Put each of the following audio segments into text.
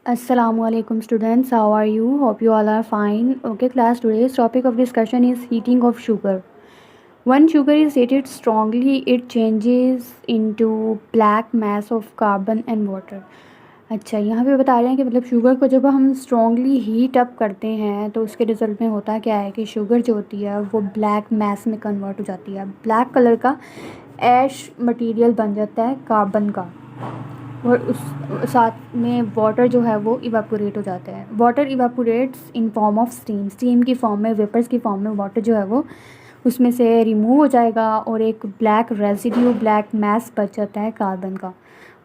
Assalamualaikum students, how are you? Hope you all are fine. Okay class, today's topic of discussion is heating of sugar. When sugar is heated strongly, it changes into black mass of carbon and water. अच्छा, यहाँ पे बता रहे हैं कि मतलब sugar को जब हम स्ट्रॉन्गली हीट अप करते हैं तो उसके रिज़ल्ट में होता क्या है कि शुगर जो होती है वो ब्लैक मैस में कन्वर्ट हो जाती है। ब्लैक कलर का ऐश मटेरियल बन जाता है कार्बन का, और उस साथ में वाटर जो है वो इवापोरेट हो जाता है। Water evaporates in form of steam, steam की फॉर्म में, वेपर्स की फॉर्म में वाटर जो है वो उसमें से रिमूव हो जाएगा और एक ब्लैक रेजिड्यू, ब्लैक मैस बच जाता है कार्बन का।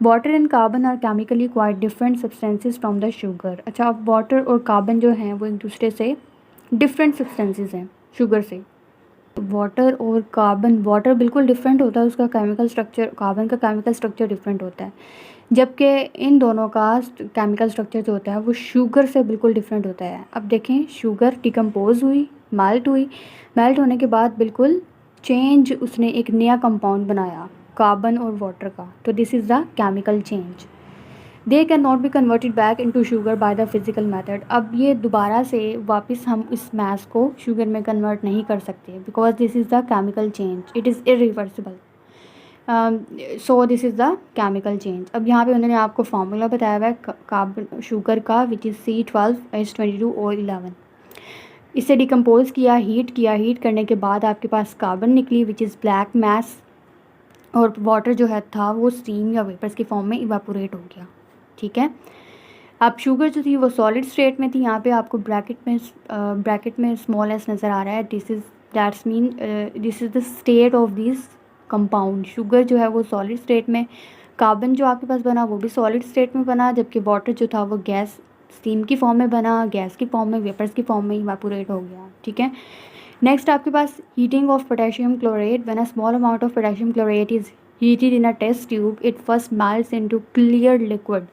Water and carbon are chemically quite different substances from the sugar. अच्छा, अब वाटर और कार्बन जो हैं वो एक दूसरे से डिफरेंट सब्सटेंसेस हैं शुगर से। वाटर और कार्बन, वाटर बिल्कुल डिफरेंट होता है उसका केमिकल स्ट्रक्चर, कार्बन का केमिकल स्ट्रक्चर डिफरेंट होता है, जबकि इन दोनों का केमिकल स्ट्रक्चर जो होता है वो शुगर से बिल्कुल डिफरेंट होता है। अब देखें, शुगर डिकम्पोज हुई, मेल्ट हुई, मेल्ट होने के बाद बिल्कुल चेंज, उसने एक नया कंपाउंड बनाया कार्बन और वाटर का, तो this is the chemical change. They can not be converted back into sugar by the physical method. अब ये दोबारा से वापस हम इस मैस को शुगर में कन्वर्ट नहीं कर सकते, because this is the chemical change, it is irreversible. So this is the chemical change. अब यहाँ पे उन्होंने आपको फार्मूला बताया हुआ है कार्बन शुगर का, विच इज़ C12H22O11। इसे डिकम्पोज किया, हीट करने के बाद आपके पास कार्बन निकली विच इज़ ब्लैक मैस, और वाटर जो है था वो स्टीम या वेपर्स की फॉर्म में इवापोरेट हो गया। ठीक है, अब शुगर जो थी वो सॉलिड स्टेट में थी। यहाँ पे आपको ब्रैकेट में स्मॉल एस नज़र आ रहा है। This is the state of this compound. Sugar जो है वो सॉलिड स्टेट में, कार्बन जो आपके पास बना वो भी सॉलिड स्टेट में बना, जबकि वाटर जो था वो गैस, स्टीम की फॉर्म में बना, गैस की फॉर्म में, वेपर्स की फॉर्म में इवापोरेट हो गया। ठीक है, नेक्स्ट आपके पास heating of potassium chlorate. When a small amount of potassium chlorate is heated in a test tube, it first melts into clear liquid.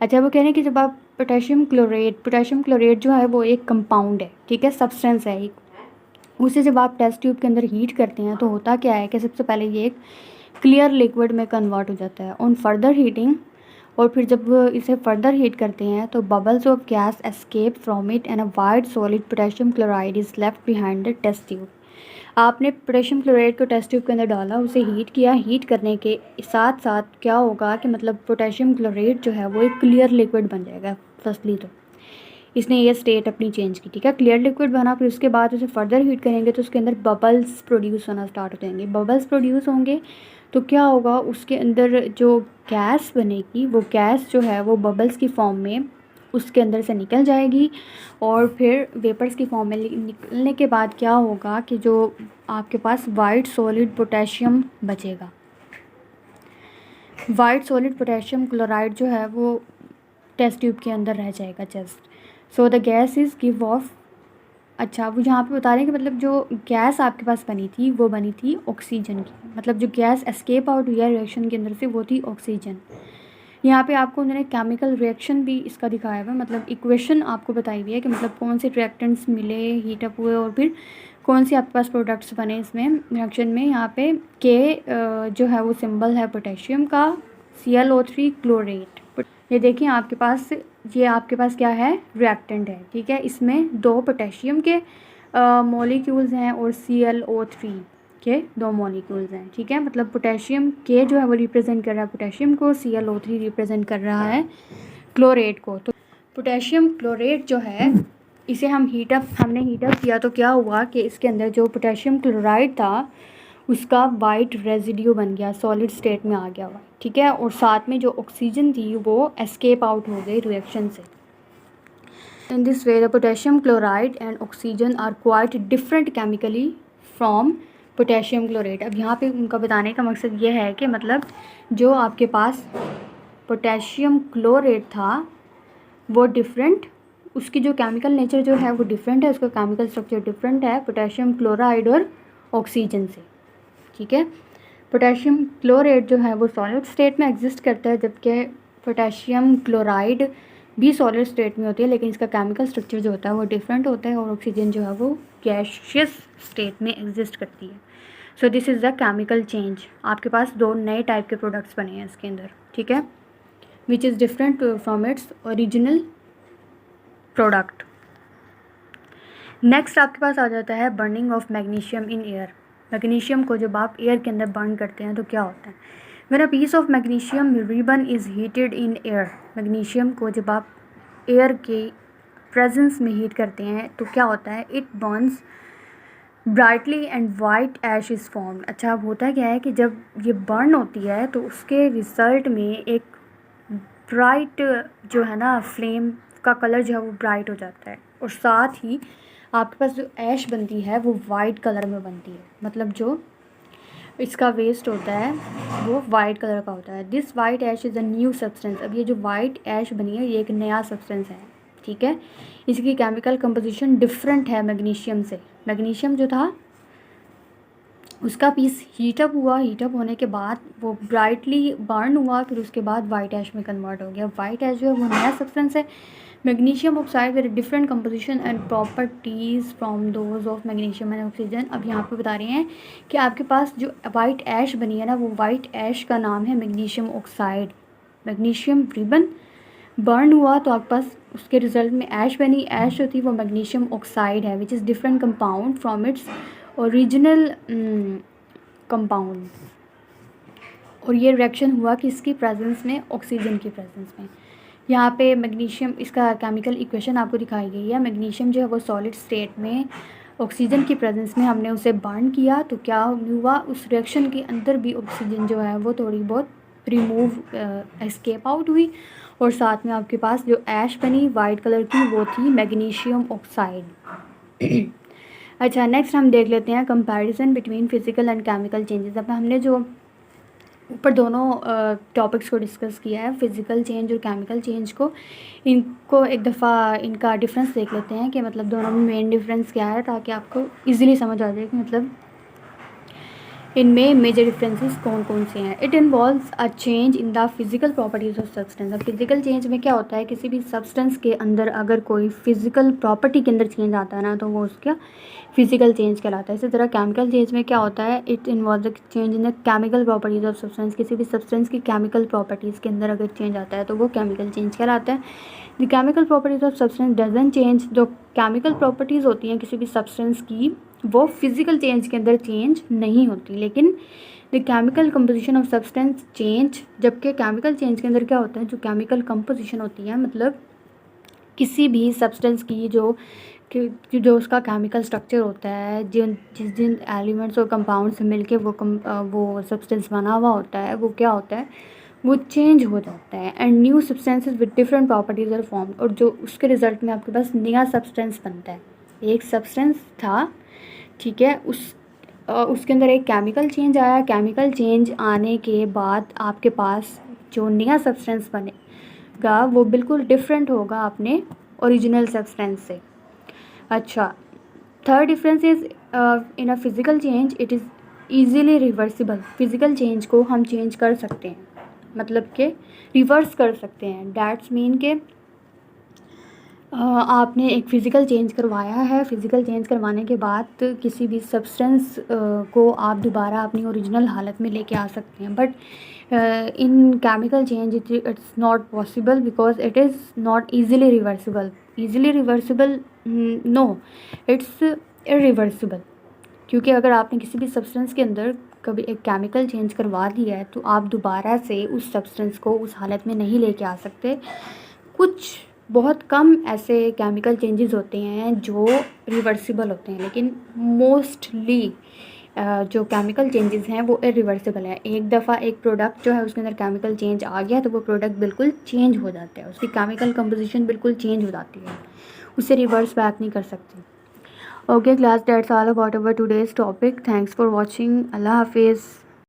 अच्छा, वो कह रहे हैं कि जब आप पोटेशियम क्लोरेट जो है वो एक कंपाउंड है, ठीक है, सब्सटेंस है एक, उसे जब आप टेस्ट ट्यूब के अंदर हीट करते हैं तो होता क्या है कि सबसे पहले ये एक क्लियर लिक्विड में कन्वर्ट हो जाता है ऑन फर्दर हीटिंग, और फिर जब इसे फर्दर हीट करते हैं तो bubbles of gas escape from it and a white solid potassium chloride is left behind the test tube. आपने पोटेशियम क्लोराइड को टेस्ट ट्यूब के अंदर डाला, उसे हीट किया, हीट करने के साथ साथ क्या होगा कि मतलब पोटेशियम क्लोराइड जो है वो एक क्लियर लिक्विड बन जाएगा। फर्स्टली तो इसने ये स्टेट अपनी चेंज की, ठीक है, क्लियर लिक्विड बना, फिर उसके बाद उसे फर्दर हीट करेंगे तो उसके अंदर बबल्स प्रोड्यूस होना स्टार्ट हो जाएंगे। बबल्स प्रोड्यूस होंगे तो क्या होगा, उसके अंदर जो गैस बनेगी वो गैस जो है वो बबल्स की फॉर्म में उसके अंदर से निकल जाएगी, और फिर वेपर्स की फॉर्म में निकलने के बाद क्या होगा कि जो आपके पास वाइट सॉलिड पोटेशियम बचेगा, वाइट सॉलिड पोटेशियम क्लोराइड जो है वो टेस्ट ट्यूब के अंदर रह जाएगा just. So the gas is give of. अच्छा, वो यहाँ पे बता रहे हैं कि मतलब जो गैस आपके पास बनी थी वो बनी थी ऑक्सीजन की, मतलब जो गैस एस्केप आउट हुई है रिएक्शन के अंदर से वो थी ऑक्सीजन। यहाँ पे आपको उन्होंने केमिकल रिएक्शन भी इसका दिखाया हुआ है, मतलब इक्वेशन आपको बताई हुई है कि मतलब कौन से रिएक्टेंट्स मिले, हीटअप हुए, और फिर कौन से आपके पास प्रोडक्ट्स बने इसमें रिएक्शन में। यहाँ पे के जो है वो सिंबल है पोटेशियम का, ClO3 क्लोरेट। ये देखिए आपके पास, ये आपके पास क्या है, रिएक्टेंट है, ठीक है, इसमें 2 पोटेशियम के मॉलिक्यूल्स हैं और ClO3 के 2 मॉलिक्यूल्स हैं। ठीक है, मतलब पोटेशियम के जो है वो रिप्रेजेंट कर रहा है पोटेशियम को, ClO3 रिप्रेजेंट कर रहा है क्लोरेट को। तो पोटेशियम क्लोरेट जो है इसे हमने हीटअप किया तो क्या हुआ कि इसके अंदर जो पोटेशियम क्लोराइड था उसका वाइट रेजिड्यू बन गया, सॉलिड स्टेट में आ गया हुआ, ठीक है, और साथ में जो ऑक्सीजन थी वो एस्केप आउट हो गई रिएक्शन से। In this way the potassium chloride and oxygen are quite different chemically from potassium chlorate. अब यहाँ पे उनका बताने का मकसद ये है कि मतलब जो आपके पास पोटेशियम क्लोरेट था वो डिफरेंट, उसकी जो केमिकल नेचर जो है वो डिफरेंट है, उसका केमिकल स्ट्रक्चर डिफरेंट है पोटेशियम क्लोराइड और ऑक्सीजन से। ठीक है, पोटेशियम क्लोरेट जो है वो सॉलिड स्टेट में एग्जिस्ट करता है, जबकि पोटेशियम क्लोराइड भी सॉलिड स्टेट में होती है, लेकिन इसका केमिकल स्ट्रक्चर जो होता है वो डिफरेंट होता है, और ऑक्सीजन जो है वो गैशियस स्टेट में एग्जिस्ट करती है। So this is the chemical change. आपके पास 2 नए टाइप के प्रोडक्ट्स बने हैं इसके अंदर। ठीक है, which is different from its original product. Next आपके पास आ जाता है burning of magnesium in air. Magnesium को जब आप एयर के अंदर बर्न करते हैं तो क्या होता है? When a piece of magnesium ribbon is heated in air, magnesium को जब आप एयर के प्रेजेंस में हीट करते हैं तो क्या होता है? It burns brightly and white ash is formed. अच्छा, अब होता क्या है कि जब ये बर्न होती है तो उसके रिज़ल्ट में एक ब्राइट जो है ना फ्लेम का कलर जो है वो ब्राइट हो जाता है, और साथ ही आपके पास जो ऐश बनती है वो वाइट कलर में बनती है। मतलब जो इसका वेस्ट होता है वो वाइट कलर का होता है। This white ash is a new substance. अब ये जो वाइट ऐश बनी है ये एक नया सब्सटेंस है, ठीक है। इसकी केमिकल कंपोजिशन डिफरेंट है मैग्नीशियम से। मैग्नीशियम जो था उसका पीस हीटअप हुआ, हीटअप होने के बाद वो ब्राइटली बर्न हुआ, फिर उसके बाद वाइट ऐश में कन्वर्ट हो गया। वाइट ऐश जो है वो नया सब्सटेंस है। Magnesium oxide with different composition and properties from those of magnesium and oxygen. अब यहाँ पे बता रहे हैं कि आपके पास जो वाइट ऐश बनी है ना, वो वाइट ऐश का नाम है magnesium oxide. Magnesium ribbon burn हुआ तो आपके पास उसके रिजल्ट में ऐश बनी। ऐश जो थी वो मैग्नीशियम ऑक्साइड है, which is different compound from its original compound. और ये रिएक्शन हुआ किसकी प्रेजेंस में? ऑक्सीजन की प्रेजेंस में। यहाँ पे मैग्नीशियम, इसका केमिकल इक्वेशन आपको दिखाई गई है। मैग्नीशियम जो है वो सॉलिड स्टेट में ऑक्सीजन की प्रेजेंस में हमने उसे बर्न किया तो क्या हुआ? उस रिएक्शन के अंदर भी ऑक्सीजन जो है वो थोड़ी बहुत रिमूव एस्केप आउट हुई, और साथ में आपके पास जो ऐश बनी वाइट कलर की वो थी मैग्नीशियम ऑक्साइड। अच्छा, नेक्स्ट हम देख लेते हैं comparison between physical and chemical changes. अब हमने जो ऊपर दोनों टॉपिक्स को डिस्कस किया है, फिजिकल चेंज और केमिकल चेंज को, इनको एक दफ़ा इनका डिफरेंस देख लेते हैं कि मतलब दोनों में मेन डिफरेंस क्या है, ताकि आपको इजीली समझ आ जाए कि मतलब इनमें मेजर डिफरेंसेस कौन कौन से हैं। It involves a change in the physical properties of substance. अब फिजिकल चेंज में क्या होता है? किसी भी सब्सटेंस के अंदर अगर कोई फिजिकल प्रॉपर्टी के अंदर चेंज आता है ना तो वो उसका फिजिकल चेंज कहलाता है। इसी तरह केमिकल चेंज में क्या होता है? It involves a change in the chemical properties of substance. किसी भी सब्सटेंस की केमिकल प्रॉपर्टीज़ के अंदर अगर चेंज आता है तो वो केमिकल चेंज कहलाता है। The chemical properties of substance doesn't change. जो केमिकल प्रॉपर्टीज़ होती हैं किसी भी सब्सटेंस की वो फिजिकल चेंज के अंदर चेंज नहीं होती, लेकिन the chemical composition of substance change. जबकि केमिकल चेंज के अंदर क्या होता है? जो केमिकल कंपोजिशन होती है मतलब किसी भी सब्सटेंस की जो उसका केमिकल स्ट्रक्चर होता है, जिन एलिमेंट्स और कंपाउंड से मिलके वो सब्सटेंस बना हुआ होता है, वो क्या होता है? वो चेंज हो जाता है। And new substances with different properties are form. और जो उसके रिजल्ट में आपके पास नया सब्सटेंस बनता है। एक सब्सटेंस था, ठीक है, उसके अंदर एक केमिकल चेंज आया। केमिकल चेंज आने के बाद आपके पास जो नया सब्सटेंस बनेगा वो बिल्कुल डिफरेंट होगा अपने ओरिजिनल सब्सटेंस से। अच्छा, third difference is in a physical change it is easily reversible. Physical change को हम चेंज कर सकते हैं, मतलब कि रिवर्स कर सकते हैं। डैट्स मीन के आपने एक फ़िज़िकल चेंज करवाया है, फ़िज़िकल चेंज करवाने के बाद किसी भी सब्सटेंस को आप दोबारा अपनी ओरिजिनल हालत में लेके आ सकते हैं। But in chemical change it's not possible because it is not easily reversible. Easily reversible no, it's irreversible. क्योंकि अगर आपने किसी भी सब्सटेंस के अंदर कभी एक केमिकल चेंज करवा दिया है तो आप दोबारा से उस सब्सटेंस को उस हालत में नहीं लेके आ सकते। कुछ बहुत कम ऐसे केमिकल चेंजेस होते हैं जो रिवर्सिबल होते हैं, लेकिन मोस्टली जो केमिकल चेंजेस हैं वो इरिवर्सिबल है। एक दफ़ा एक प्रोडक्ट जो है उसके अंदर केमिकल चेंज आ गया तो वो प्रोडक्ट बिल्कुल चेंज हो जाता है, उसकी केमिकल कंपोजिशन बिल्कुल चेंज हो जाती है, उसे रिवर्स बैक नहीं कर सकते। Okay class, that's all about our today's topic. Thanks for watching. अल्लाह हाफिज़।